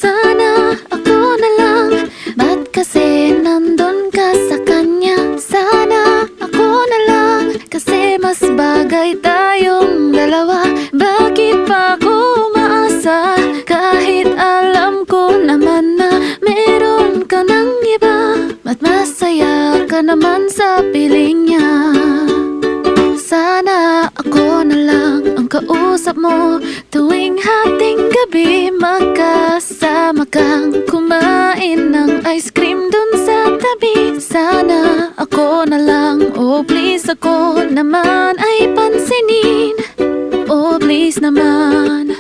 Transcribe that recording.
Sana ako na lang, ba't kasi nandun ka sa kanya? Sana ako na lang, kasi mas bagay tayong dalawa. Bakit pa ako umaasa, kahit alam ko naman na meron ka ng iba? Ba't masaya ka naman sa piling niya? Sana ako na lang ang kausap mo tuwing hating gabi. Magkasama kang kumain ng ice cream dun sa tabi. Sana ako na lang, oh please ako naman ay pansinin. Oh please naman.